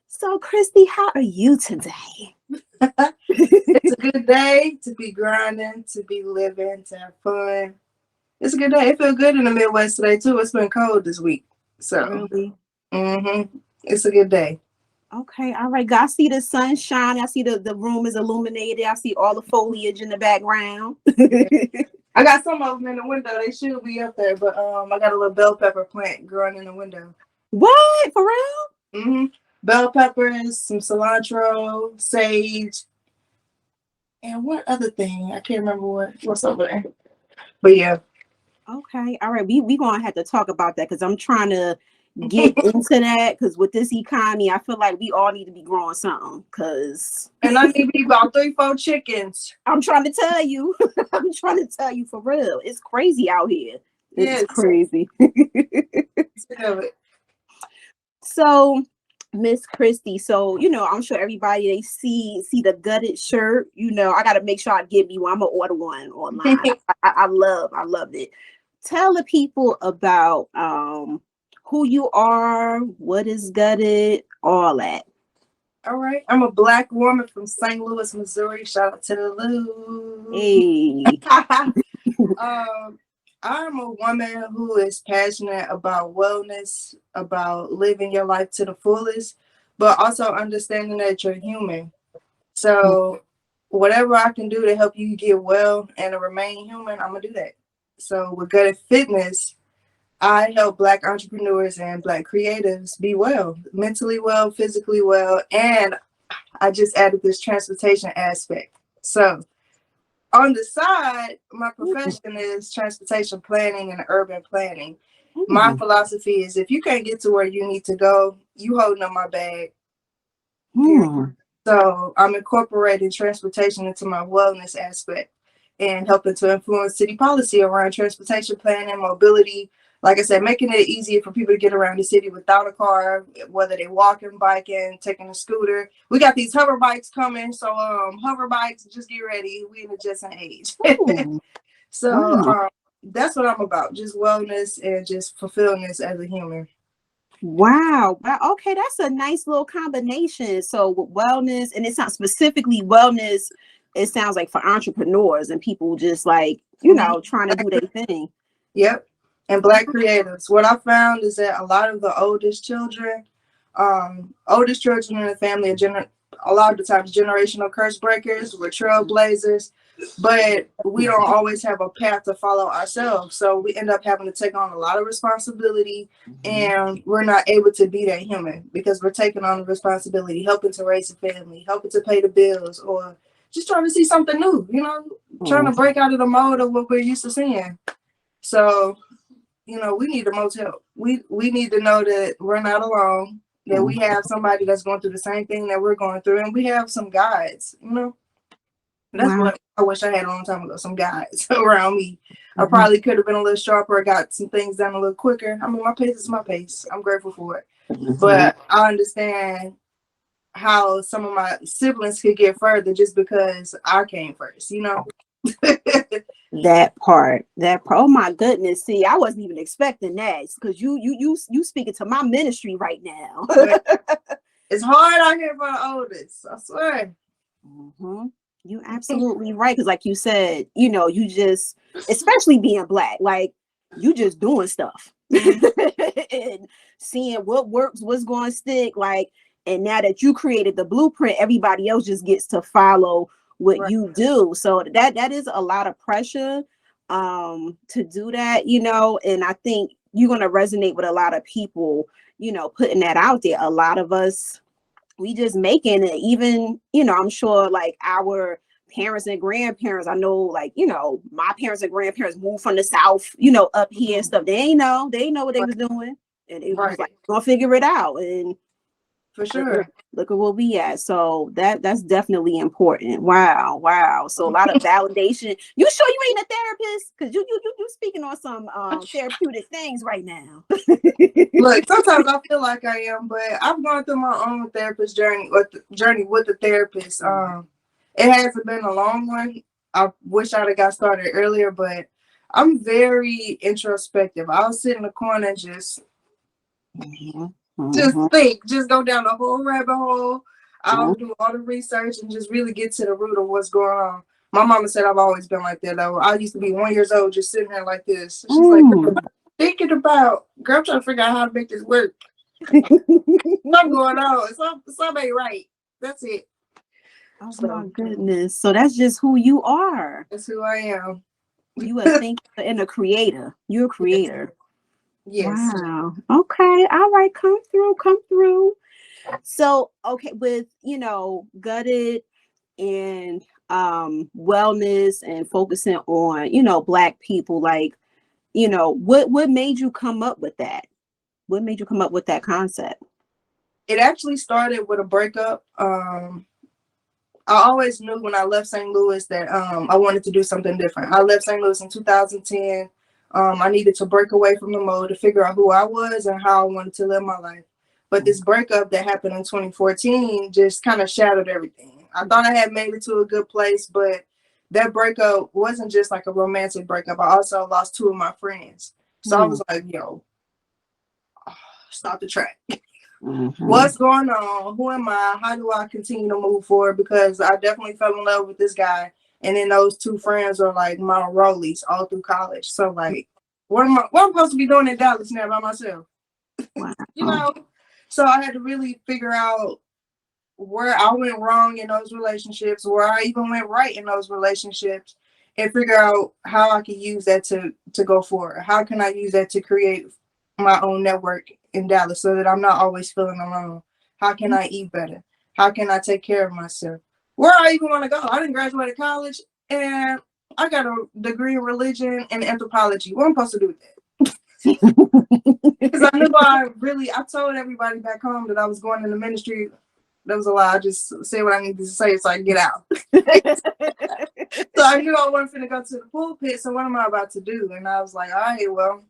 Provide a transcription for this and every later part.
So, Christy, how are you today? It's a good day to be grinding, to be living, to have fun. It's a good day. It feels good in the Midwest today too. It's been cold this week, so Really? it's a good day. Okay, all right. I see the sunshine. I see the room is illuminated. I see all the foliage in the background. Yeah. I got some of them in the window. They should be up there, but I got a little bell pepper plant growing in the window. What? For real? Bell peppers, some cilantro, sage, and what other thing? I can't remember what's over there. But yeah. Okay, all right. We gonna have to talk about that because I'm trying to get into that because with this economy, I feel like we all need to be growing something. Because And I need to be about 3-4 chickens. I'm trying to tell you, I'm trying to tell you for real. It's crazy out here. It's Yes. crazy. So, Miss Christie, so I'm sure everybody they see the gutted shirt. I got to make sure I get me one. I'm gonna order one online. I love it. Tell the people about who you are, what is gutted, all that. All right. I'm a Black woman from St. Louis, Missouri. Shout out to the Lou. Hey. I'm a woman who is passionate about wellness, about living your life to the fullest, but also understanding that you're human. So whatever I can do to help you get well and to remain human, I'm going to do that. So with Gutted Fitness, I help Black entrepreneurs and Black creatives be well, mentally well, physically well, and I just added this transportation aspect. So on the side, my profession is transportation planning and urban planning. My philosophy is if you can't get to where you need to go, you holding up my bag. So I'm incorporating transportation into my wellness aspect and helping to influence city policy around transportation planning, mobility. Like I said, making it easier for people to get around the city without a car, whether they walking, biking, taking a scooter. We got these hover bikes coming, so hover bikes, just get ready. We in the Jetson age. So that's what I'm about, just wellness and just fulfillment as a human. Wow. Okay, that's a nice little combination. So with wellness, and it's not specifically wellness, it sounds like for entrepreneurs and people just like, trying to do their thing. Yep. And Black creatives. What I found is that a lot of the oldest children in the family are a lot of the times generational curse breakers. We're trailblazers, but we don't always have a path to follow ourselves. So we end up having to take on a lot of responsibility, and we're not able to be that human because we're taking on the responsibility, helping to raise a family, helping to pay the bills, or just trying to see something new, trying to break out of the mode of what we're used to seeing. So we need the most help. We need to know that we're not alone, that we have somebody that's going through the same thing that we're going through, and we have some guides, That's what I wish I had a long time ago, some guides around me. I probably could have been a little sharper, got some things done a little quicker. I mean, my pace is my pace. I'm grateful for it. But I understand how some of my siblings could get further just because I came first, That part. Oh my goodness. See, I wasn't even expecting that because you speaking to my ministry right now. It's hard out here for the oldest, I swear. You're absolutely right. Because like you said, you just, especially being Black, like you just doing stuff and seeing what works, what's going to stick. Like, and now that you created the blueprint, everybody else just gets to follow what you do. So that is a lot of pressure to do that, and I think you're going to resonate with a lot of people, putting that out there. A lot of us, we just making it, even, I'm sure like our parents and grandparents, I know, like, my parents and grandparents moved from the South, up here and stuff. They know what they was doing, and it was like, gonna figure it out. And For sure. Look at where we at. So that's definitely important. Wow, wow. So a lot of validation. You sure you ain't a therapist? Because you speaking on some therapeutic things right now. Look, sometimes I feel like I am, but I've gone through my own therapist journey with the therapist. It hasn't been a long one. I wish I'd have got started earlier, but I'm very introspective. I'll sit in the corner and just think, just go down the whole rabbit hole. I'll do all the research and just really get to the root of what's going on. My mama said I've always been like that though. I used to be 1 year old just sitting there like this. She's like, thinking about, girl, I'm trying to figure out how to make this work. What's going on? Something ain't right. That's it. Oh my goodness. So that's just who you are. That's who I am. You a thinker and a creator. You're a creator. Yes. Wow. Okay. All right. Come through. So, okay, with, gutted and wellness and focusing on, Black people, like, what made you come up with that? What made you come up with that concept? It actually started with a breakup. I always knew when I left St. Louis that I wanted to do something different. I left St. Louis in 2010. I needed to break away from the mode to figure out who I was and how I wanted to live my life. But this breakup that happened in 2014 just kind of shattered everything. I thought I had made it to a good place, but that breakup wasn't just like a romantic breakup. I also lost 2 of my friends. So I was like, yo, stop the track. What's going on? Who am I? How do I continue to move forward? Because I definitely fell in love with this guy. And then those 2 friends are like my rollies all through college. So like, what am I supposed to be doing in Dallas now by myself? Wow. So I had to really figure out where I went wrong in those relationships, where I even went right in those relationships, and figure out how I can use that to go forward. How can I use that to create my own network in Dallas so that I'm not always feeling alone? How can I eat better? How can I take care of myself? Where I even want to go? I didn't graduate college and I got a degree in religion and anthropology. What am I supposed to do with that? Because I knew I told everybody back home that I was going into ministry. That was a lie. I just say what I needed to say so I can get out. So I knew I wasn't finna go to the pulpit. So what am I about to do? And I was like, all right, well,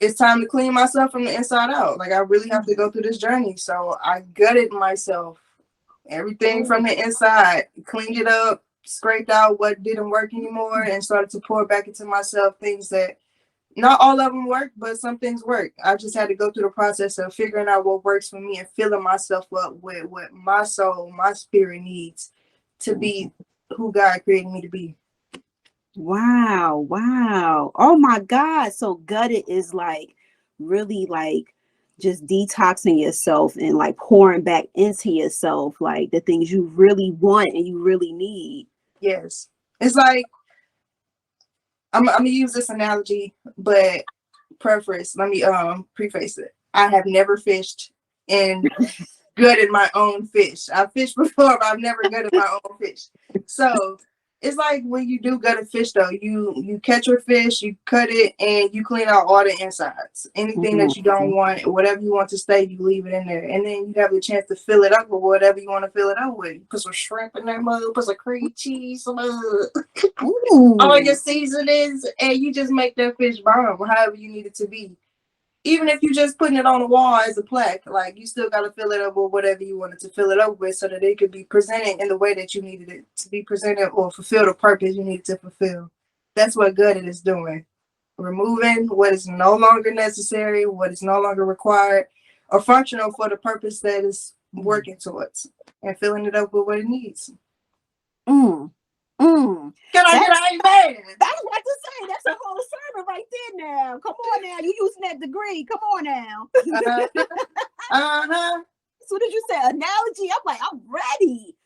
it's time to clean myself from the inside out. Like I really have to go through this journey. So I gutted myself, everything from the inside, cleaned it up, scraped out what didn't work anymore, and started to pour back into myself things that not all of them work, but some things work. I just had to go through the process of figuring out what works for me and filling myself up with what my soul, my spirit needs to be who God created me to be. Wow. Oh my God. So gutted is like really like just detoxing yourself and like pouring back into yourself, like the things you really want and you really need. Yes. It's like, I'm gonna use this analogy, but preface it. I have never fished and gutted my own fish. I've fished before, but I've never gutted my own fish. So it's like when you do gut a fish though, you catch your fish, you cut it, and you clean out all the insides. Anything that you don't want, whatever you want to stay, you leave it in there. And then you have the chance to fill it up with whatever you want to fill it up with. Put some shrimp in there, put some cream cheese, some all your seasonings, and you just make that fish bomb however you need it to be. Even if you just putting it on the wall as a plaque, like you still got to fill it up with whatever you wanted to fill it up with so that it could be presented in the way that you needed it to be presented or fulfill the purpose you needed to fulfill. That's what gutted is doing. Removing what is no longer necessary, what is no longer required or functional for the purpose that is working towards, and filling it up with what it needs. Can I get an amen? I was about to say, that's a whole sermon right there now. Come on now. You using that degree. Come on now. As soon as you say analogy, I'm like, I'm ready.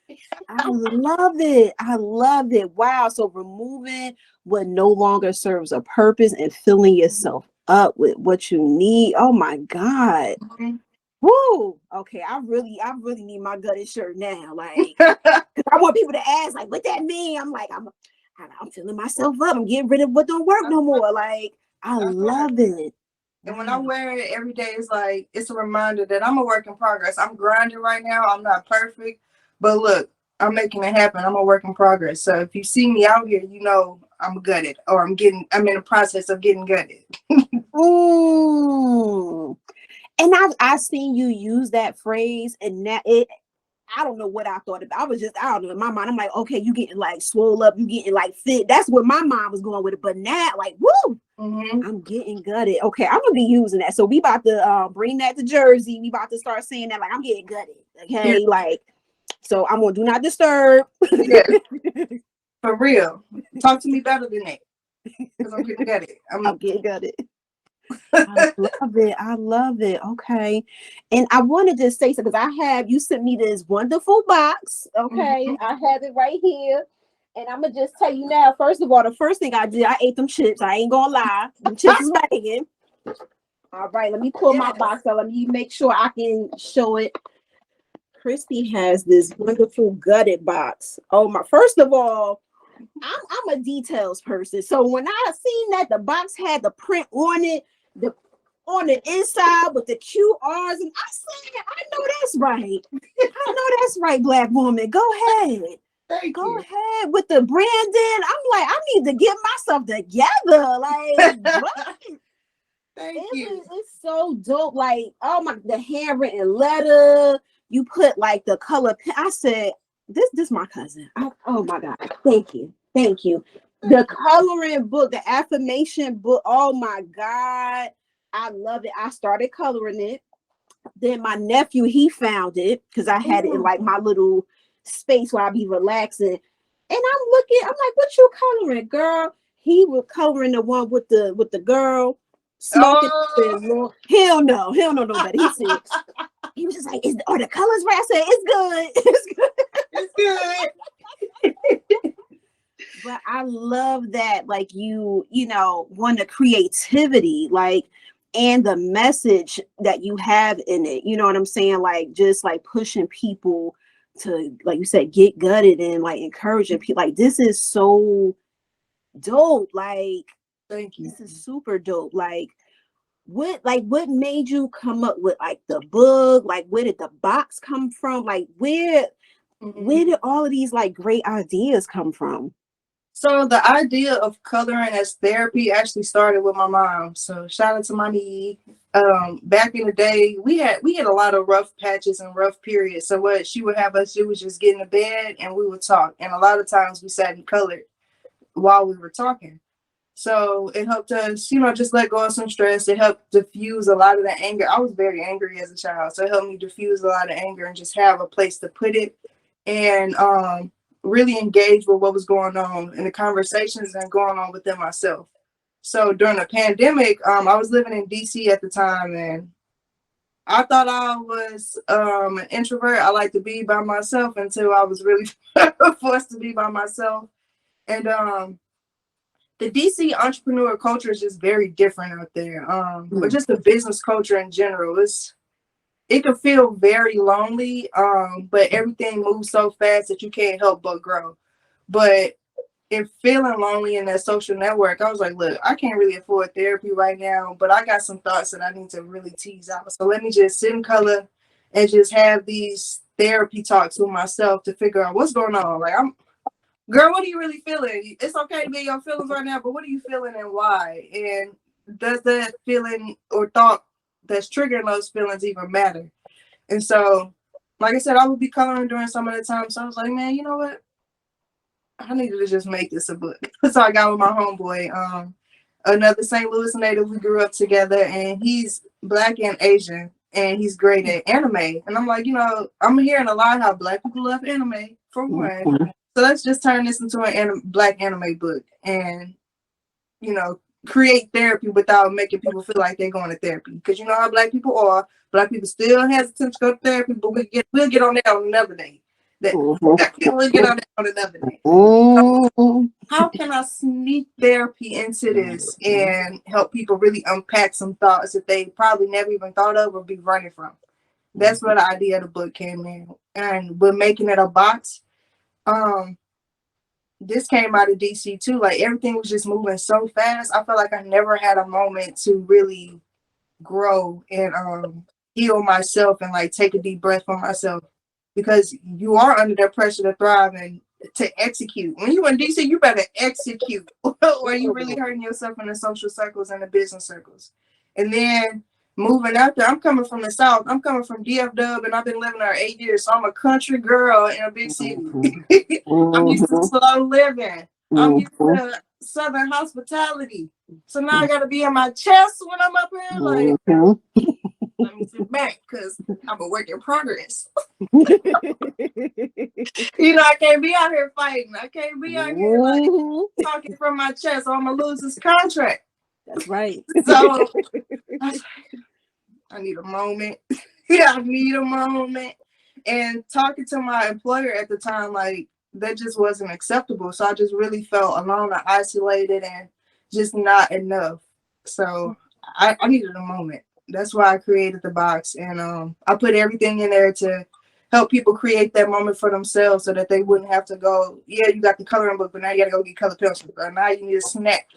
I love it. Wow. So removing what no longer serves a purpose and filling yourself up with what you need. Oh my God. Woo. Okay. I really need my gutted shirt now. Like, I want people to ask, like, what that mean? I'm like, I'm filling myself up. I'm getting rid of what don't work no more. Like, I love it. And when I wear it every day, it's like, it's a reminder that I'm a work in progress. I'm grinding right now. I'm not perfect, but look, I'm making it happen. I'm a work in progress. So if you see me out here, you know I'm gutted, or I'm in the process of getting gutted. Mm. And I've seen you use that phrase, and that it. I don't know what I thought about. I don't know. In my mind, I'm like, okay, you getting like swole up, you getting like fit. That's where my mind was going with it. But now, like, woo, I'm getting gutted. Okay, I'm gonna be using that. So we about to bring that to Jersey. We about to start saying that, like, I'm getting gutted. Okay, Yeah. like, so I'm gonna do not disturb. Yeah, for real. Talk to me better than that, because I'm getting gutted. I'm getting gutted. I love it. I love it. Okay. And I wanted to say something because you sent me this wonderful box. Okay. I have it right here. And I'm going to just tell you now, first of all, the first thing I did, I ate them chips. I ain't going to lie. Them chips is banging. All right. Let me pull my box out. Let me make sure I can show it. Christie has this wonderful gutted box. Oh my! First of all, I'm a details person. So when I seen that the box had the print on it, on the inside with the QRs, and I said, I know that's right. I know that's right, Black woman. Go ahead. Go ahead with the branding. I'm like, I need to get myself together. Like, what? It's so dope. Like, oh my, the handwritten letter. You put like the color. I said, this my cousin. Oh my God. Thank you. The coloring book, the affirmation book. Oh my God. I love it. I started coloring it. Then my nephew, he found it because I had it in like my little space where I be relaxing. And I'm like, what you coloring, girl? He was coloring the one with the girl smoking. Hell no nobody. He was just like, are the colors right? I said, it's good. But I love that, like, you know, want the creativity, like, and the message that you have in it. You know what I'm saying? Like, just like pushing people to, like you said, get gutted, and like encouraging people. Like, this is so dope. Like, thank you. This is super dope. Like, what made you come up with like the book? Like, where did the box come from? Like, where did all of these like great ideas come from? So the idea of coloring as therapy actually started with my mom. So shout out to mommy. Back in the day, we had a lot of rough patches and rough periods. So what she would have us do was just get in the bed and we would talk. And a lot of times we sat and colored while we were talking. So it helped us, you know, just let go of some stress. It helped diffuse a lot of the anger. I was very angry as a child. So it helped me diffuse a lot of anger and just have a place to put it. And really engage with what was going on and the conversations and going on within myself. So during the pandemic, I was living in DC at the time, and I thought I was an introvert. I like to be by myself until I was really forced to be by myself. And the DC entrepreneur culture is just very different out there. But just the business culture in general, it can feel very lonely, but everything moves so fast that you can't help but grow. But if feeling lonely in that social network, I was like, look, I can't really afford therapy right now, but I got some thoughts that I need to really tease out. So let me just sit in color and just have these therapy talks with myself to figure out what's going on. Like, girl, what are you really feeling? It's okay to be your feelings right now, but what are you feeling and why? And does that feeling or thought that's triggering those feelings even matter? And so, like I said, I would be coloring during some of the time. So I was like, man, you know what? I needed to just make this a book. So I got with my homeboy, another St. Louis native. We grew up together, and he's Black and Asian, and he's great at anime. And I'm like, you know, I'm hearing a lot how Black people love anime, for one. So let's just turn this into an Black anime book, and, you know, create therapy without making people feel like they're going to therapy. Because you know how Black people are. Black people still hesitant to go to therapy, but we'll get on that on another day. We'll get on that on another day. So how can I sneak therapy into this and help people really unpack some thoughts that they probably never even thought of or be running from? That's where the idea of the book came in. And we're making it a box. This came out of DC too. Like, everything was just moving so fast. I felt like I never had a moment to really grow and heal myself and like take a deep breath for myself, because you are under that pressure to thrive and to execute. When you in DC, you better execute or you really hurting yourself in the social circles and the business circles. And then moving out there, I'm coming from the South. I'm coming from DF Dub, and I've been living there 8 years. So I'm a country girl in a big city. I'm used to slow living. I'm used to Southern hospitality. So now I got to be in my chest when I'm up here. Like, let me sit back because I'm a work in progress. I can't be out here fighting. I can't be out here like talking from my chest, or I'm going to lose this contract. That's right. So I need a moment. I need a moment. And talking to my employer at the time, like, that just wasn't acceptable. So I just really felt alone and isolated and just not enough. So I needed a moment. That's why I created the box. And I put everything in there to help people create that moment for themselves so that they wouldn't have to go, yeah, you got the coloring book, but now you got to go get color pencils. Or now you need a snack.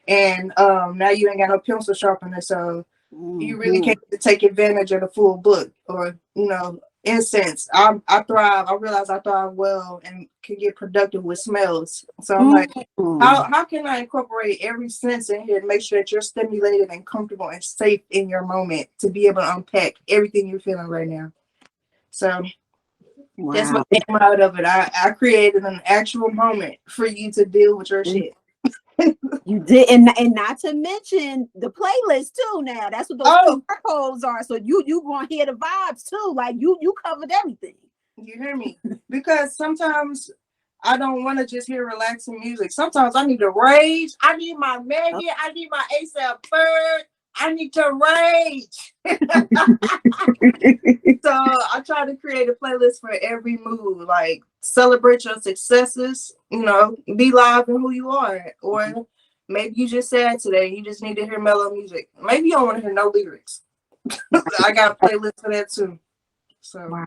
And now you ain't got no pencil sharpener. So you really can't take advantage of the full book. Or, incense. I thrive. I realize I thrive well and can get productive with smells. So I'm like, how can I incorporate every sense in here to make sure that you're stimulated and comfortable and safe in your moment to be able to unpack everything you're feeling right now? So that's what came out of it. I created an actual moment for you to deal with your shit. You did, and not to mention the playlist too. Now that's what those codes are. So you gonna hear the vibes too. Like you covered everything. You hear me? Because sometimes I don't want to just hear relaxing music. Sometimes I need to rage. I need my Maggie. I need my ASAP Bird. I need to rage. So I try to create a playlist for every mood. Like, celebrate your successes. Be live in who you are. Or maybe you just sad today. You just need to hear mellow music. Maybe you don't want to hear no lyrics. I got a playlist for that too. So. Wow.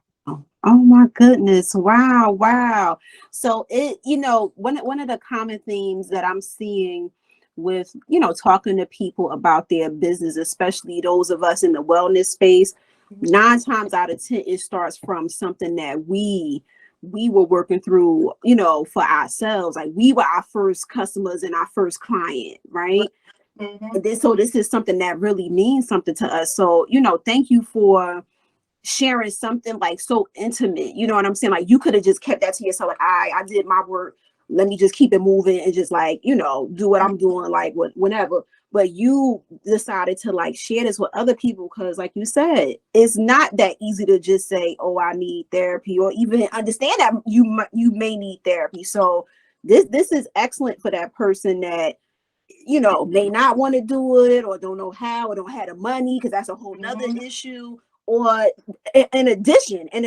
Oh my goodness. Wow. So one of the common themes that I'm seeing with, talking to people about their business, especially those of us in the wellness space, 9 times out of 10, it starts from something that we were working through, for ourselves. Like, we were our first customers and our first client, right? And so this is something that really means something to us. So, thank you for sharing something like so intimate. You know what I'm saying? Like, you could have just kept that to yourself. Like, I did my work. Let me just keep it moving and just like, do what I'm doing, like whenever. But you decided to like share this with other people because, like you said, it's not that easy to just say, oh, I need therapy, or even understand that you may need therapy. So this is excellent for that person that, may not want to do it, or don't know how, or don't have the money, because that's a whole nother issue. Or in addition, and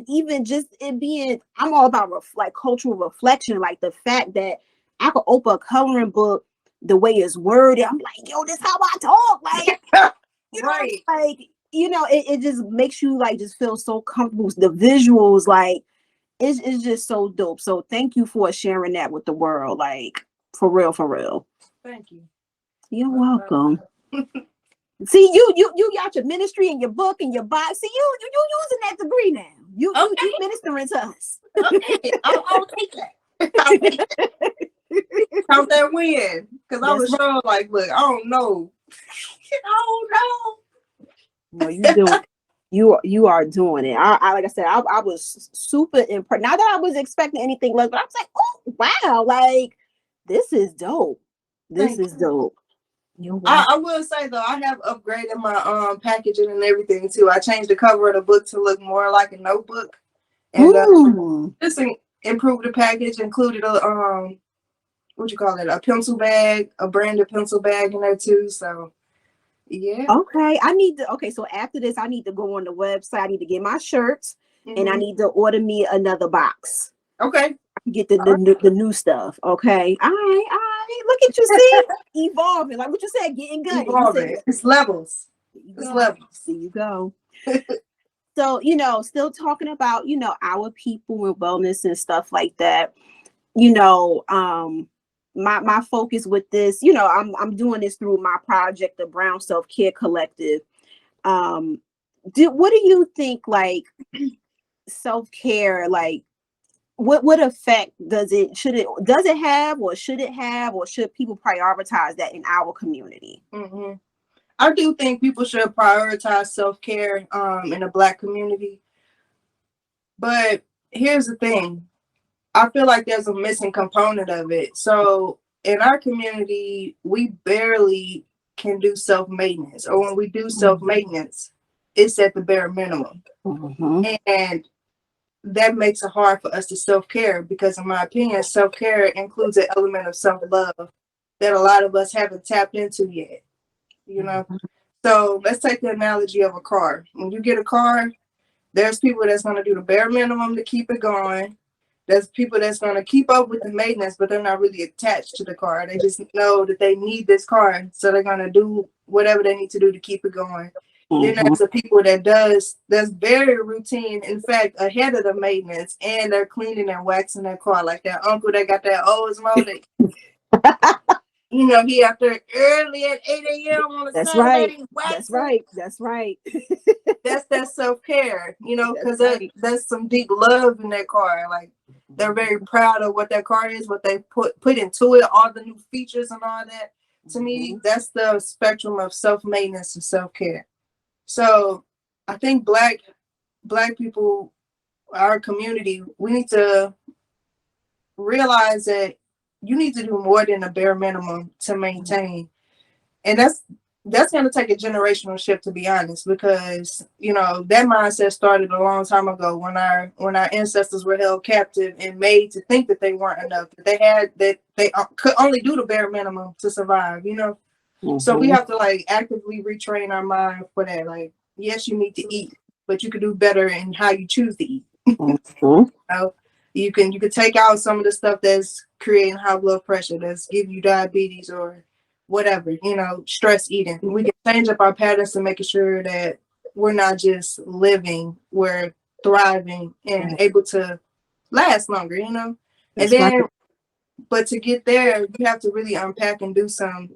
even just it being, I'm all about like cultural reflection, like the fact that I could open a coloring book the way it's worded. I'm like, yo, this how I talk. Like, right. Like, it just makes you like just feel so comfortable. The visuals, like, it's just so dope. So thank you for sharing that with the world. Like, for real. Thank you. You're welcome. See, you got your ministry and your book and your box. See, you using that degree now. You ministering to us. Okay, I'll take that. Count that win, because I was sure, like, look, I don't know. No, you are doing it. I like I said, I was super impressed. Not that I was expecting anything less, but I was like, oh wow, like, this is dope. This is dope. I will say though, I have upgraded my packaging and everything too. I changed the cover of the book to look more like a notebook, and just improved the package. Included a a pencil bag, a branded pencil bag in there too. So yeah. Okay, so after this, I need to go on the website. I need to get my shirts, and I need to order me another box. Okay. Get the new stuff. Okay. All right. Look at you, see, evolving. Like what you said, getting good. Evolving. It's levels. There you go. So, still talking about, our people with wellness and stuff like that. my focus with this, you know, I'm doing this through my project, the Brown Self-Care Collective. What do you think, like, self-care, like, what effect does it have, or should it have, or should people prioritize that in our community? Mm-hmm. I do think people should prioritize self-care in the Black community. But here's the thing. I feel like there's a missing component of it. So in our community, we barely can do self-maintenance. Or when we do self-maintenance, it's at the bare minimum. Mm-hmm. And that makes it hard for us to self-care because, in my opinion, self-care includes an element of self-love that a lot of us haven't tapped into yet. You know? So let's take the analogy of a car. When you get a car, there's people that's going to do the bare minimum to keep it going. There's people that's going to keep up with the maintenance, but they're not really attached to the car. They just know that they need this car, so they're going to do whatever they need to do to keep it going. Then there's the people that's very routine, in fact, ahead of the maintenance, and they're cleaning and waxing their car, like that uncle that got that Oldsmobile. You know, he out there early at 8 a.m. on a Saturday. That's right. That's right. That's that self-care, you know, because that's some deep love in that car. Like, they're very proud of what that car is, what they put into it, all the new features and all that. To me, that's the spectrum of self-maintenance and self-care. So I think black people, our community, we need to realize that you need to do more than the bare minimum to maintain. And that's going to take a generational shift, to be honest, because, you know, that mindset started a long time ago when our ancestors were held captive and made to think that they weren't enough, that they could only do the bare minimum to survive, you know. So we have to, like, actively retrain our mind for that. Like, yes, you need to eat, but you could do better in how you choose to eat. You know? You can take out some of the stuff that's creating high blood pressure, that's giving you diabetes or whatever, you know, stress eating. We can change up our patterns to making sure that we're not just living, we're thriving and able to last longer, you know. That's and then, but to get there, you have to really unpack and do some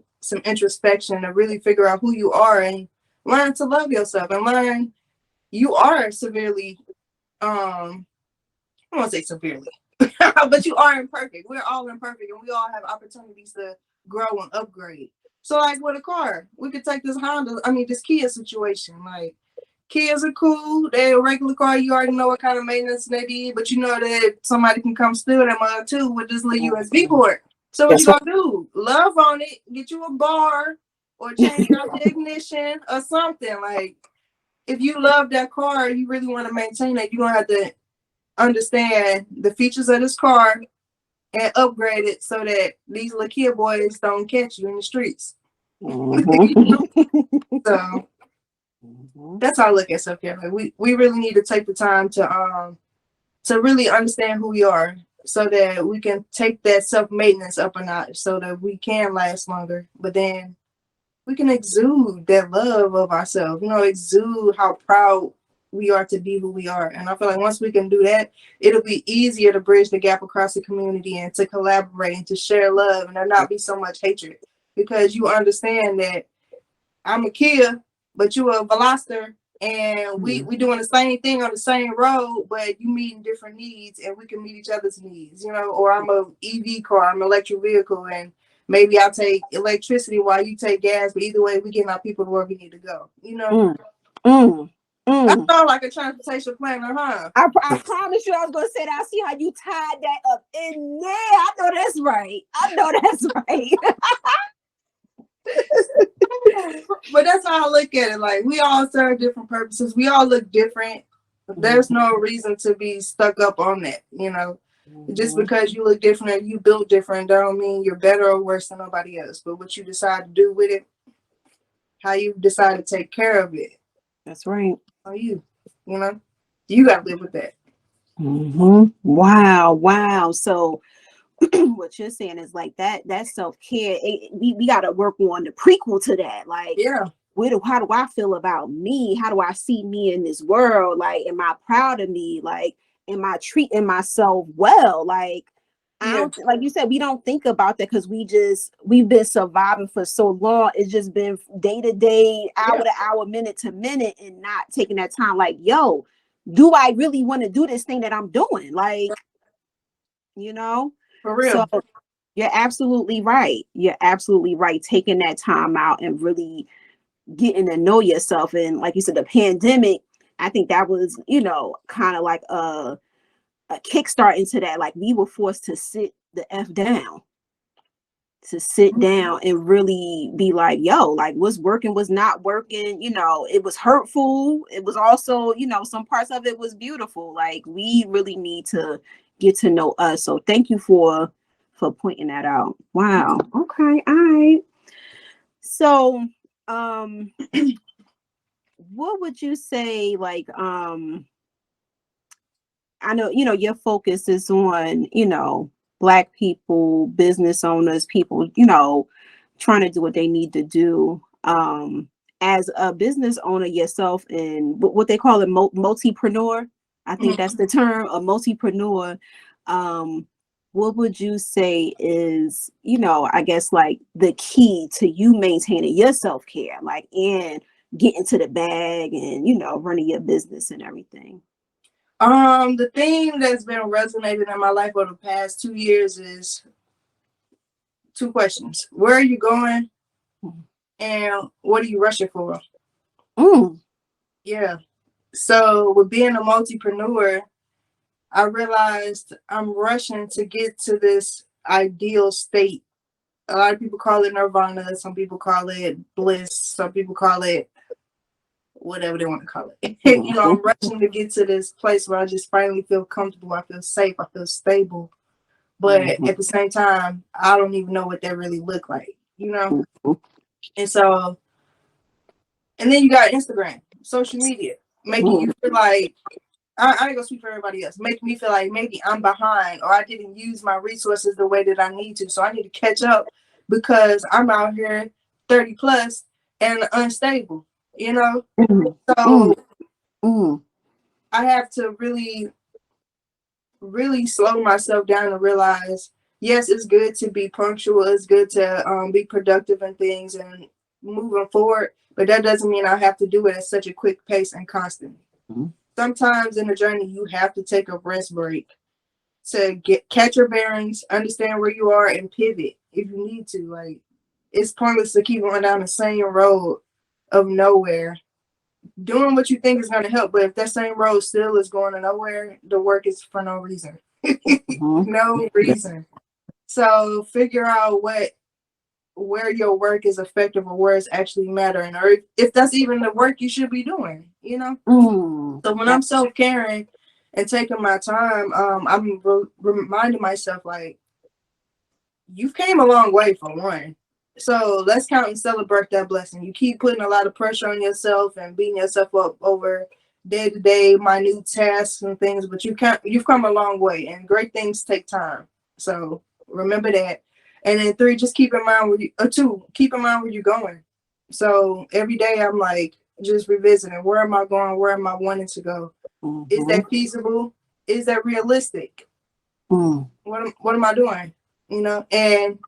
introspection to really figure out who you are and learn to love yourself and learn you are severely, I won't say severely, but you are imperfect. We're all imperfect, and we all have opportunities to grow and upgrade. So, like with a car, we could take this Kia situation. Like, Kias are cool. They're a regular car. You already know what kind of maintenance they need, but you know that somebody can come steal them too with this little USB port. So what you gonna do? Love on it, get you a bar or change out the ignition or something. Like, if you love that car, you really want to maintain it, you're gonna have to understand the features of this car and upgrade it so that these little kid boys don't catch you in the streets. So that's how I look at self-care. Like, we really need to take the time to really understand who we are so that we can take that self-maintenance up a notch so that we can last longer, but then we can exude that love of ourselves, you know, exude how proud we are to be who we are. And I feel like once we can do that, it'll be easier to bridge the gap across the community and to collaborate and to share love and there not be so much hatred, because you understand that I'm a Kia, but you a Veloster, and we doing the same thing on the same road, but you meeting different needs and we can meet each other's needs, you know. Or I'm a EV car, I'm an electric vehicle, and maybe I'll take electricity while you take gas, but either way we getting our people to where we need to go, you know. I sound like a transportation planner, huh? I promise you, I was gonna say that. I see how you tied that up in there. I know that's right. But that's how I look at it. Like, we all serve different purposes. We all look different. There's no reason to be stuck up on that, you know. Just because you look different and you built different, don't mean you're better or worse than nobody else. But what you decide to do with it, how you decide to take care of it, that's right. You know, you got to live with that. Wow. So what you're saying is like that self-care, we got to work on the prequel to that. Like, how do I feel about me? How do I see me in this world? Like, am I proud of me? Like, am I treating myself well? Like, I don't, like you said, we don't think about that because we've been surviving for so long. It's just been day to day, hour to hour, minute to minute, and not taking that time. Like, yo, do I really want to do this thing that I'm doing? Like, you know, For real. so you're absolutely right. You're absolutely right. Taking that time out and really getting to know yourself. And like you said, the pandemic, I think that was, kind of like a kickstart into that. Like we were forced to sit the F down, to sit down and really be like, yo, like what's working, what's not working. It was hurtful. It was also, some parts of it was beautiful. Like we really need to get to know us. So thank you for pointing that out. Wow. Okay. All right. So, what would you say, like, I know, your focus is on, Black people, business owners, people, trying to do what they need to do. As a business owner yourself and what they call a multipreneur, I think that's the term, a multipreneur. What would you say is, I guess like the key to you maintaining your self-care, like, and getting to the bag and, running your business and everything? The thing that's been resonating in my life over the past 2 years is 2 questions. Where are you going? And what are you rushing for? Yeah. So with being a multipreneur, I realized I'm rushing to get to this ideal state. A lot of people call it nirvana. Some people call it bliss. Some people call it whatever they want to call it. I'm rushing to get to this place where I just finally feel comfortable. I feel safe. I feel stable. But at the same time, I don't even know what that really look like, And so, and then you got Instagram, social media, making you feel like, I ain't gonna speak for everybody else, making me feel like maybe I'm behind or I didn't use my resources the way that I need to. So I need to catch up because I'm out here 30 plus and unstable, So I have to really, really slow myself down and realize, yes, it's good to be punctual. It's good to be productive and things and moving forward. But that doesn't mean I have to do it at such a quick pace and constantly. Sometimes in the journey, you have to take a rest break to catch your bearings, understand where you are, and pivot if you need to. Like, it's pointless to keep going down the same road of nowhere, doing what you think is going to help. But if that same road still is going to nowhere, the work is for no reason. No reason. So figure out where your work is effective or where it's actually mattering, or if that's even the work you should be doing, So when I'm self-caring and taking my time, I'm reminding myself, like, you've came a long way for one. So let's count and celebrate that blessing. You keep putting a lot of pressure on yourself and beating yourself up over day-to-day minute tasks and things, but you've come a long way, and great things take time. So remember that. And then 3, just keep in mind keep in mind where you're going. So every day I'm like just revisiting, where am I going? Where am I wanting to go? Is that feasible? Is that realistic? What am I doing? And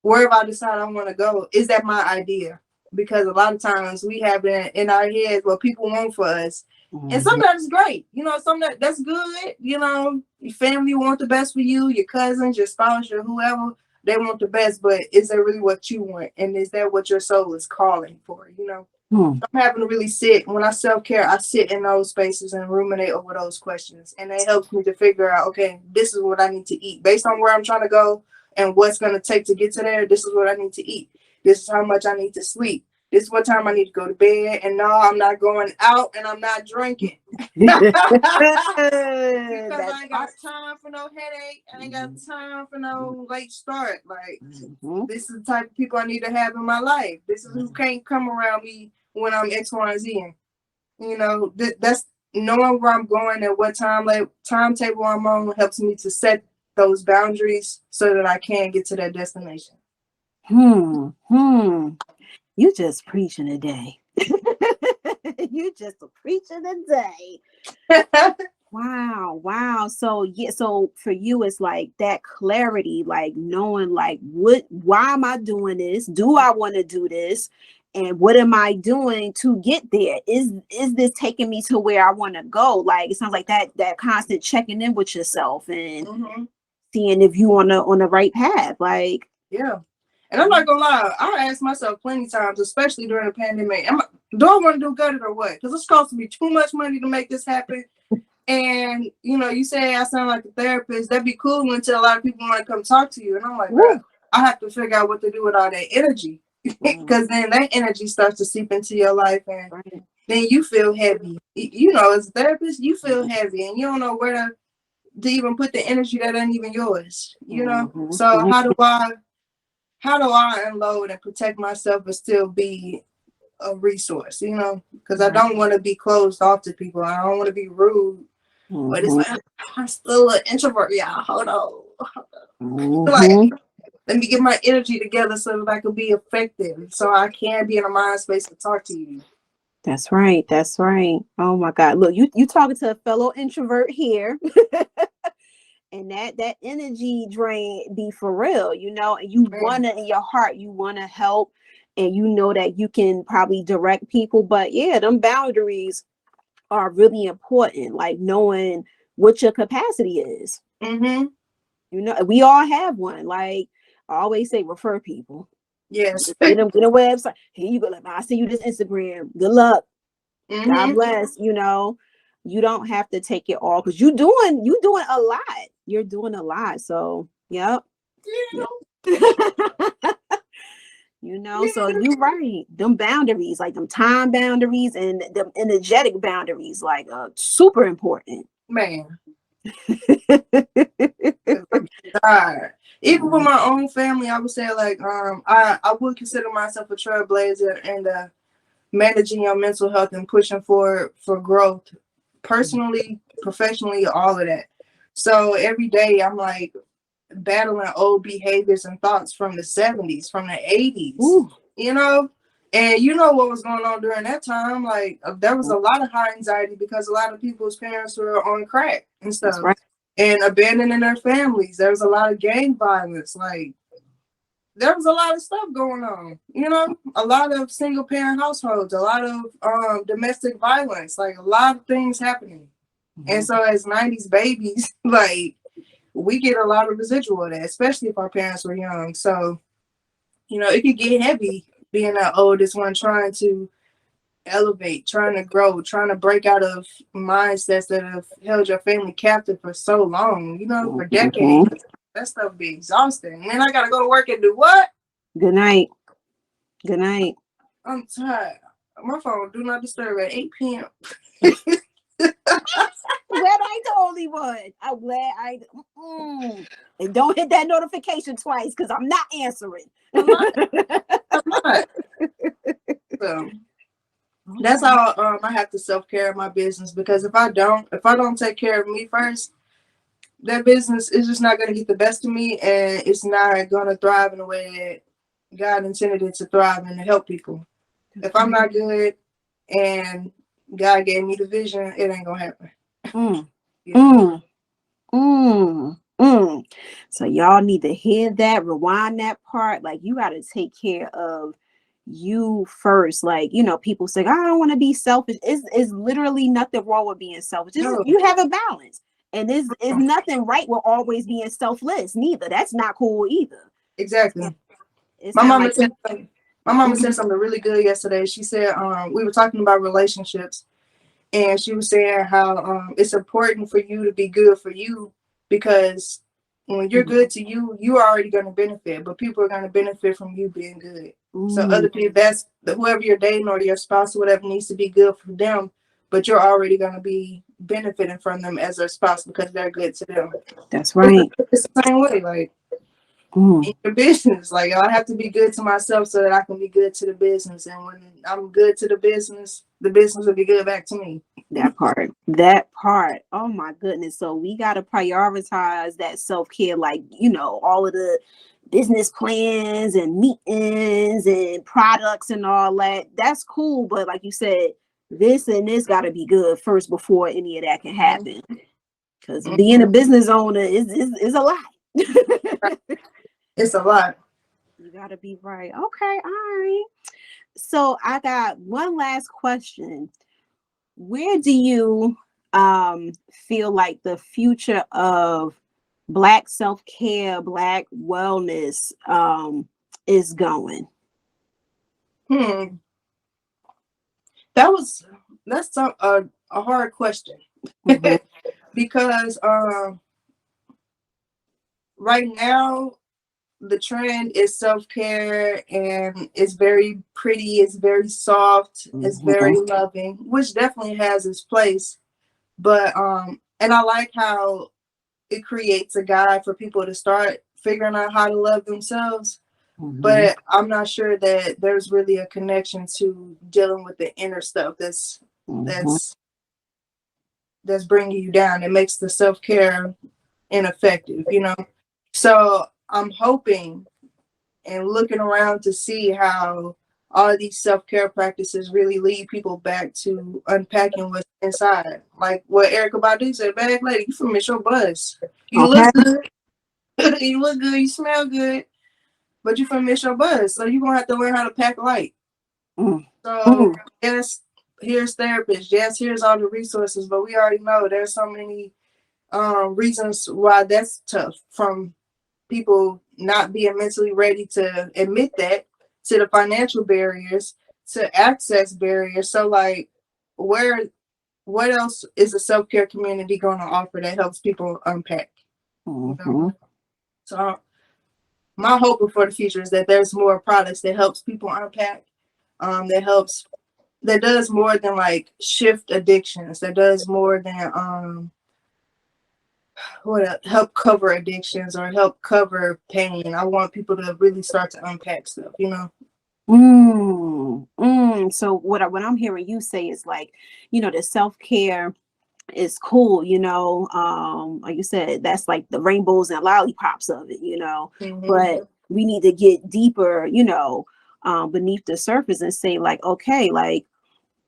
wherever I decide I want to go, is that my idea? Because a lot of times we have it in our heads what people want for us. And some of that is great. Some of that's good. Your family want the best for you, your cousins, your spouse, your whoever, they want the best, but is that really what you want? And is that what your soul is calling for? I'm having to really sit. When I self-care, I sit in those spaces and ruminate over those questions. And it helps me to figure out, okay, this is what I need to eat. Based on where I'm trying to go and what's going to take to get to there, this is what I need to eat. This is how much I need to sleep. This is what time I need to go to bed. And no, I'm not going out and I'm not drinking. Because I ain't got time for no headache. I ain't got time for no late start. Like, this is the type of people I need to have in my life. This is who can't come around me when I'm X, Y, and Z. That's knowing where I'm going and what timetable I'm on helps me to set those boundaries so that I can get to that destination. You just preaching today. You just a preaching today. Wow. So yeah, so for you it's like that clarity, like knowing like why am I doing this? Do I want to do this? And what am I doing to get there? Is this taking me to where I want to go? Like it sounds like that constant checking in with yourself and seeing if you on the right path. Like Yeah. And I'm not gonna lie, I asked myself plenty times, especially during the pandemic, do I want to do good or what? Because it's costing me too much money to make this happen. And you say I sound like a therapist. That'd be cool until a lot of people want to come talk to you. And I'm like, bro, I have to figure out what to do with all that energy. Because then that energy starts to seep into your life, and then you feel heavy. As a therapist, you feel heavy, and you don't know where to even put the energy that ain't even yours. So how do I unload and protect myself but still be a resource? Because I don't want to be closed off to people. I don't want to be rude. But it's like I'm still an introvert, y'all. Hold on. Like, let me get my energy together so that I can be effective, so I can be in a mind space to talk to you. That's right. Oh my God. Look, you talking to a fellow introvert here. And that energy drain be for real, and you wanna in your heart, you wanna help, and that you can probably direct people. But yeah, them boundaries are really important, like knowing what your capacity is. We all have one. Like I always say, refer people. Yes. Get a website. Here you go. Like, I send you this Instagram. Good luck. God bless. You don't have to take it all because you doing a lot. You're doing a lot. So yep. So you're right. Them boundaries, like them time boundaries and them energetic boundaries, like super important. Man. Even for my own family, I would say like I would consider myself a trailblazer and managing your mental health and pushing for growth, personally, professionally, all of that. So every day I'm like battling old behaviors and thoughts from the 70s, from the 80s. And what was going on during that time? Like there was a lot of high anxiety because a lot of people's parents were on crack and stuff. And abandoning their families. There was a lot of gang violence. Like there was a lot of stuff going on. A lot of single parent households, a lot of domestic violence, like a lot of things happening. And so as 90s babies, like we get a lot of residual of that, especially if our parents were young. So, it could get heavy being that oldest one trying to elevate, trying to grow, trying to break out of mindsets that have held your family captive for so long, for decades. That stuff be exhausting. And then I gotta go to work and do what? Good night. I'm tired. My phone do not disturb at 8 p.m. Glad I ain't the only one. I'm glad and don't hit that notification twice because I'm not answering. I'm not. So that's how I have to self-care my business, because if I don't take care of me first, that business is just not going to get the best of me, and it's not going to thrive in the way that God intended it to thrive and to help people. If I'm not good and God gave me the vision, it ain't going to happen. So y'all need to hear that, rewind that part. Like you got to take care of you first. Like, people say, I don't want to be selfish. It's literally nothing wrong with being selfish. You have a balance. And there's nothing right with always being selfless neither. That's not cool either. Exactly. My mama said something really good yesterday. She said, we were talking about relationships, and she was saying how it's important for you to be good for you, because when you're good to you, you're already going to benefit, but people are going to benefit from you being good. So other people, that's whoever you're dating or your spouse or whatever, needs to be good for them, but you're already going to be benefiting from them as their spouse because they're good to them. That's right. It's the same way, like in your business. Like I have to be good to myself so that I can be good to the business. And when I'm good to the business will be good back to me. That part. Oh my goodness. So we got to prioritize that self-care, like, all of the business plans and meetings and products and all that. That's cool. But like you said, this and this got to be good first before any of that can happen. Because Mm-hmm. being a business owner is a lot. It's a lot. You got to be right. Okay, all right. So I got one last question. Where do you feel like the future of Black self-care, Black wellness is going? That's a hard question. Mhm. Because right now the trend is self-care, and it's very pretty, it's very soft, it's very loving, which definitely has its place. But and I like how it creates a guide for people to start figuring out how to love themselves. But I'm not sure that there's really a connection to dealing with the inner stuff that's bringing you down. It makes the self-care ineffective, you know. So I'm hoping and looking around to see how all of these self-care practices really lead people back to unpacking what's inside. Like what Erica Badu said, bag lady, you from Miss Your Buzz. You Okay. look good. You look good, you smell good, but you from Miss Your Buzz. So you're gonna have to learn how to pack light. So yes, here's therapists, yes, here's all the resources, but we already know there's so many reasons why that's tough, from people not being mentally ready to admit that, to the financial barriers, to access barriers. So like what else is a self-care community going to offer that helps people unpack? You know? So my hope for the future is that there's more products that helps people unpack, that does more than like shift addictions, that does more than help cover addictions or help cover pain. I want people to really start to unpack stuff, you know. So what I'm hearing you say is like, you know, the self-care is cool, you know. Like you said, that's like the rainbows and lollipops of it, you know. But we need to get deeper, you know, beneath the surface and say like, okay, like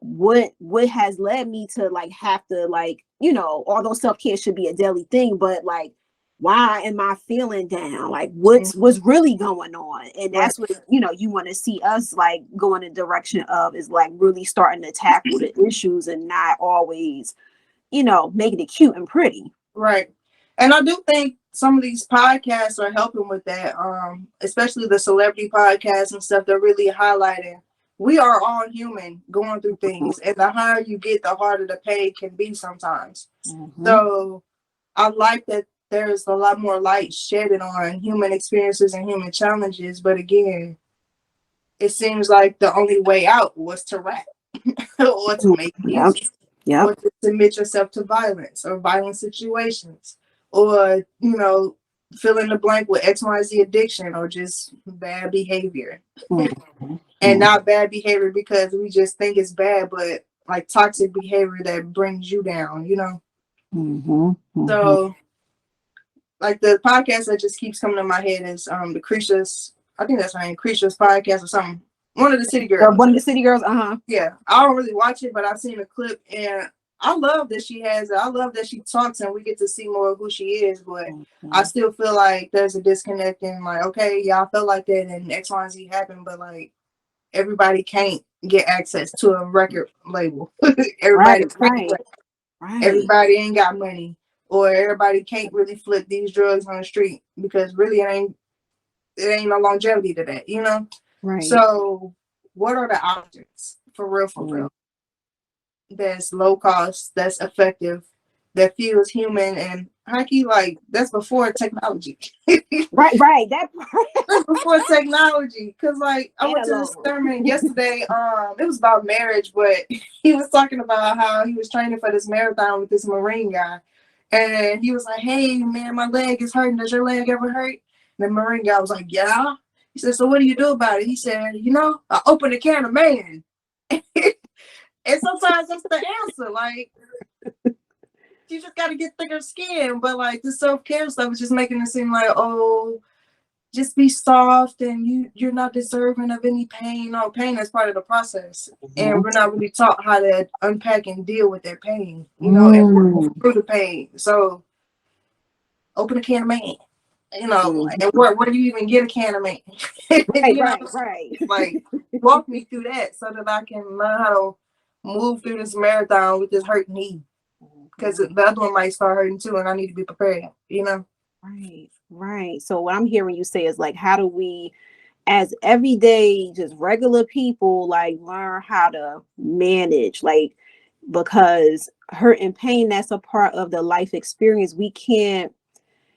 what has led me to like have to, like, you know, although self-care should be a daily thing, but like why am I feeling down? Like what's really going on? And that's what, you know, you want to see us like go in the direction of, is like really starting to tackle the issues and not always, you know, making it cute and pretty. Right. And I do think some of these podcasts are helping with that, especially the celebrity podcasts and stuff. They're really highlighting we are all human going through things, and the higher you get, the harder the pay can be sometimes. So I like that there's a lot more light shedded on human experiences and human challenges. But again, it seems like the only way out was to rap or to make music. Or to submit yourself to violence or violent situations, or, you know, fill in the blank with XYZ addiction or just bad behavior. And not bad behavior because we just think it's bad, but like toxic behavior that brings you down, you know. So like the podcast that just keeps coming to my head is the Creatures, I think that's her name, Creatures podcast or something. One of the City Girls. One of the City Girls, Yeah, I don't really watch it, but I've seen a clip, and I love that she has it. I love that she talks, and we get to see more of who she is. But I still feel like there's a disconnect in, like, okay, yeah, I felt like that, and X, Y, and Z happened, but like everybody can't get access to a record label. Everybody, everybody ain't got money, or everybody can't really flip these drugs on the street because really it ain't no longevity to that, you know. So what are the options for real, that's low cost, that's effective, that feels human, and hockey, like that's before technology. right that That's before technology, because like I went to this sermon yesterday, it was about marriage, but he was talking about how he was training for this marathon with this Marine guy, and he was like, hey man, my leg is hurting, does your leg ever hurt? And the Marine guy was like, yeah. He said, so what do you do about it? He said, you know, I open a can of man. And sometimes that's the answer. Like, you just got to get thicker skin. But like the self-care stuff is just making it seem like, oh, just be soft and you're not deserving of any pain. No, pain is part of the process. And we're not really taught how to unpack and deal with that pain, you know, and work through the pain. So open a can of man, you know, and where do you even get a can of man? Right. Like, walk me through that so that I can learn how to move through this marathon with this hurt knee. Because the other one might start hurting too, and I need to be prepared, you know? Right. So what I'm hearing you say is like, how do we, as everyday, just regular people, like learn how to manage, like, because hurt and pain, that's a part of the life experience. We can't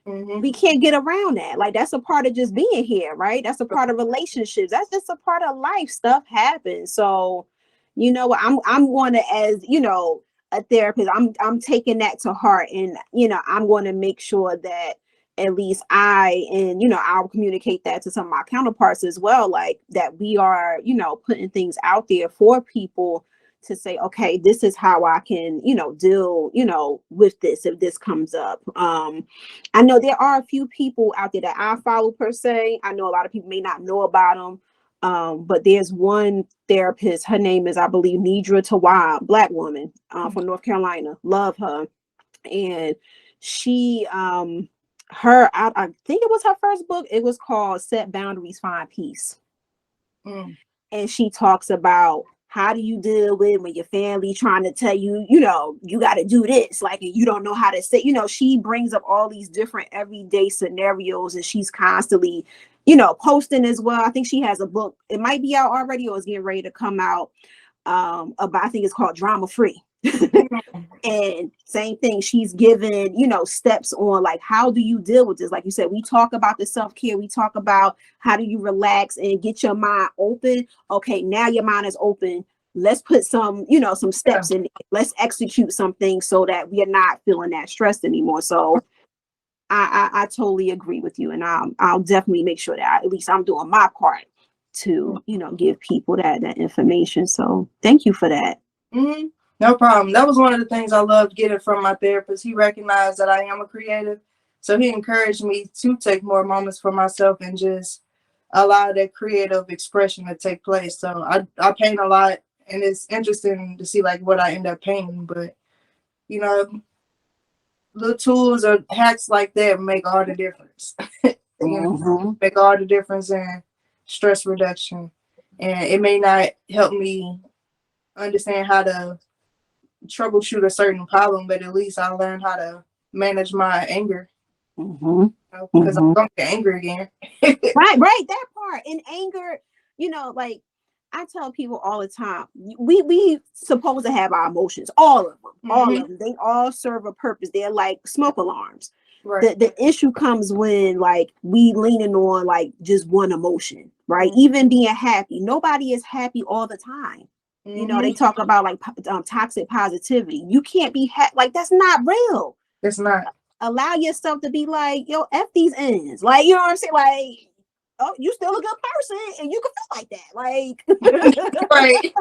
get around that. Like, that's a part of just being here, right? That's a part of relationships. That's just a part of life. Stuff happens. So, you know, I'm going to, as you know, a therapist, I'm taking that to heart, and you know, I'm going to make sure that at least I'll communicate that to some of my counterparts as well, like that we are, you know, putting things out there for people to say, okay, this is how I can, you know, deal, you know, with this if this comes up. I know there are a few people out there that I follow per se. I know a lot of people may not know about them. But there's one therapist, her name is, I believe, Nidra Tawab, Black woman from North Carolina. Love her. And she, I think it was her first book. It was called Set Boundaries, Find Peace. And she talks about how do you deal with when your family trying to tell you, you know, you got to do this, like, you don't know how to say, you know, she brings up all these different everyday scenarios, and she's constantly, you know, posting as well. I think she has a book. It might be out already or it's getting ready to come out. About, I think it's called Drama Free. And same thing, she's given, you know, steps on like, how do you deal with this? Like you said, we talk about the self-care, we talk about how do you relax and get your mind open. Okay, now your mind is open. Let's put some, you know, some steps in. Let's execute something so that we are not feeling that stressed anymore. So I totally agree with you, and I'll definitely make sure that at least I'm doing my part to, you know, give people that information. So thank you for that. No problem. That was one of the things I loved getting from my therapist. He recognized that I am a creative, so he encouraged me to take more moments for myself and just allow that creative expression to take place. So I paint a lot, and it's interesting to see like what I end up painting. But you know, little tools or hacks like that make all the difference. Make all the difference in stress reduction. And it may not help me understand how to troubleshoot a certain problem, but at least I learned how to manage my anger. Because I'm going to get angry again. right, that part. And anger, you know, like I tell people all the time, we supposed to have our emotions, all of them. They all serve a purpose. They're like smoke alarms. Right. The issue comes when like we leaning on like just one emotion, right? Even being happy. Nobody is happy all the time. You know, they talk about like toxic positivity. You can't be like, that's not real. It's not. Allow yourself to be like, yo, F these ends. Like, you know what I'm saying? Like, oh, you still a good person and you can feel like that. Like, right.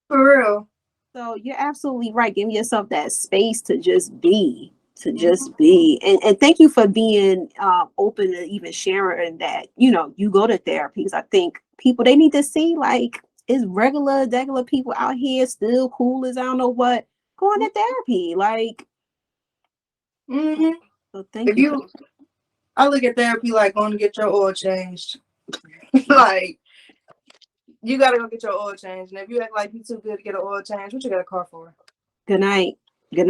For real. So you're absolutely right. Give yourself that space to just be, And thank you for being open to even sharing that, you know, you go to therapies. I think people, they need to see like, is regular people out here still cool as I don't know what going to therapy. Like, so thank you. I look at therapy like going to get your oil changed. Like, you gotta go get your oil changed. And if you act like you too good to get an oil change, what you got a car for? Good night. And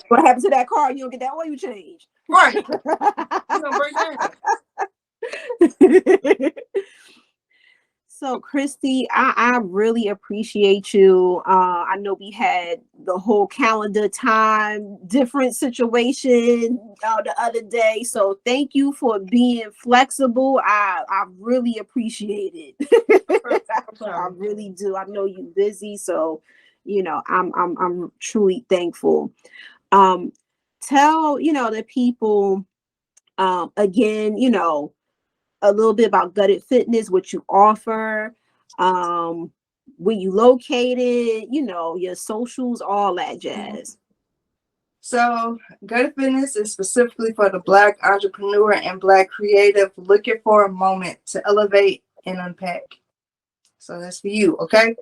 what happens to that car? You don't get that oil change. Right. It's gonna break down. So Christie, I really appreciate you. I know we had the whole calendar time, different situation the other day. So thank you for being flexible. I really appreciate it. I really do. I know you're busy, so you know I'm truly thankful. Tell the people again, a little bit about Gutted Fitness, what you offer, where you located, your socials, all that jazz. So, Go to Fitness is specifically for the Black entrepreneur and Black creative looking for a moment to elevate and unpack. So that's for you, okay?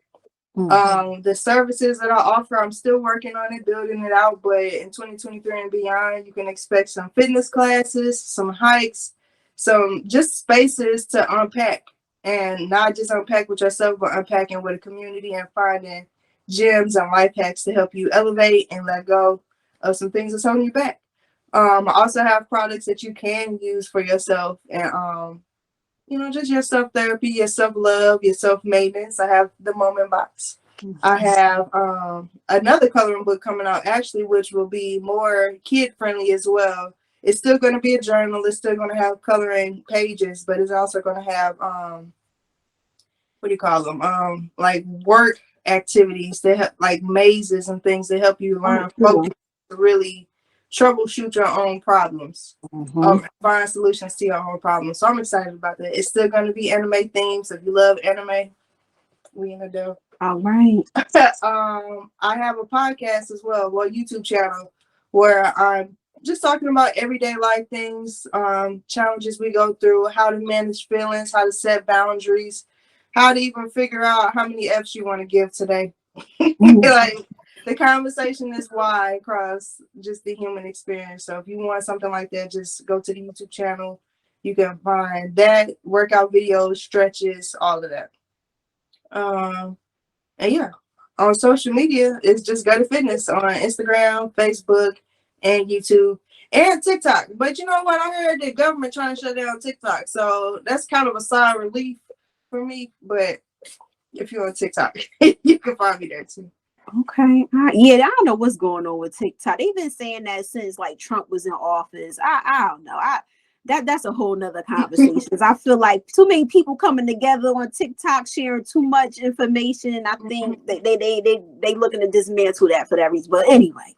The services that I offer, I'm still working on it, building it out, but in 2023 and beyond, you can expect some fitness classes, some hikes, some just spaces to unpack, and not just unpack with yourself, but unpacking with a community and finding gems and life hacks to help you elevate and let go of some things that's holding you back. I also have products that you can use for yourself and just your self therapy, your self love, your self maintenance. I have the Moment Box. I have another coloring book coming out actually, which will be more kid friendly as well. It's still going to be a journal. It's still going to have coloring pages, but it's also going to have what do you call them? Like work activities that have like mazes and things that help you learn focus to really troubleshoot your own problems, find solutions to your own problems. So I'm excited about that. It's still going to be anime themes. If you love anime, we in the deal. All right. I have a podcast as well, YouTube channel, where I'm just talking about everyday life things, challenges we go through, how to manage feelings, how to set boundaries, how to even figure out how many F's you want to give today. Like, the conversation is wide across just the human experience. So if you want something like that, just go to the YouTube channel. You can find that, workout videos, stretches, all of that. And yeah, on social media, it's just Go to Fitness on Instagram, Facebook, and YouTube, and TikTok. But you know what? I heard the government trying to shut down TikTok. So that's kind of a sigh of relief for me. But if you're on TikTok, you can find me there too. Okay. Yeah, I don't know what's going on with TikTok. They've been saying that since like Trump was in office. I don't know. That's a whole nother conversation. Because I feel like too many people coming together on TikTok sharing too much information. I think they looking to dismantle that for that reason. But anyway.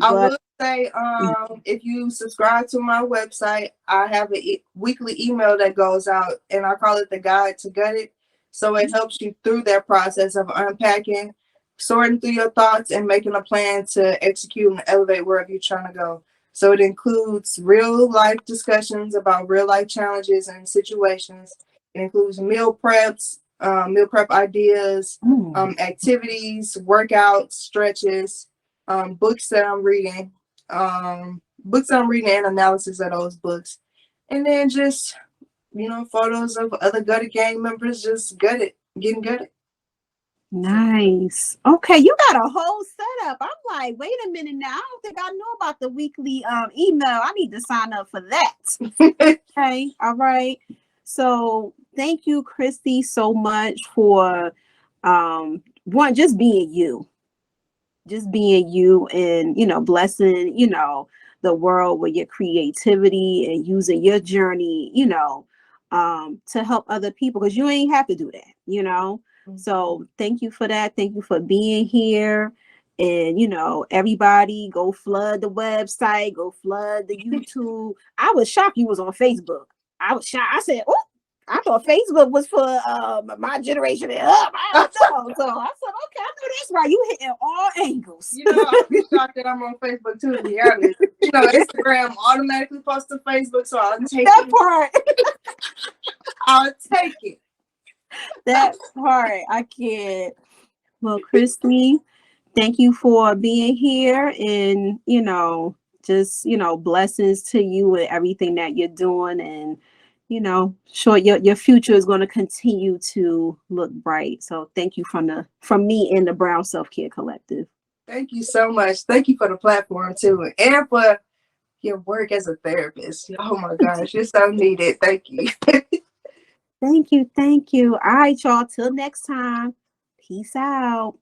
I will say, if you subscribe to my website, I have a weekly email that goes out, and I call it the Guide to Gut It. So it helps you through that process of unpacking, sorting through your thoughts, and making a plan to execute and elevate wherever you're trying to go. So it includes real life discussions about real life challenges and situations. It includes meal prep ideas, activities, workouts, stretches, books that I'm reading, and analysis of those books, and then just photos of other gutted gang members just getting gutted. Nice. Okay, you got a whole setup. I'm like, wait a minute now. I don't think I know about the weekly email. I need to sign up for that. Okay, all right. So thank you, Christie, so much for just being you. Just being you and blessing, the world with your creativity and using your journey, to help other people, because you ain't have to do that, So thank you for that. Thank you for being here. And everybody go flood the website, go flood the YouTube. I was shocked you was on Facebook. I was shocked. I said, oh, I thought Facebook was for my generation and up. I don't know. So I said, okay, I know that's right. You hitting all angles. I'll be shocked that I'm on Facebook too, to be honest. Instagram automatically posts to Facebook, so I'll take that part. I'll take it. That part, I can't. Well, Christie, thank you for being here, and just blessings to you and everything that you're doing, and sure your future is going to continue to look bright. So thank you from me and the Brown Self-Care Collective. Thank you so much. Thank you for the platform too, and for your work as a therapist. Oh my gosh, you're so needed. Thank you. Thank you. All right, y'all. Till next time. Peace out.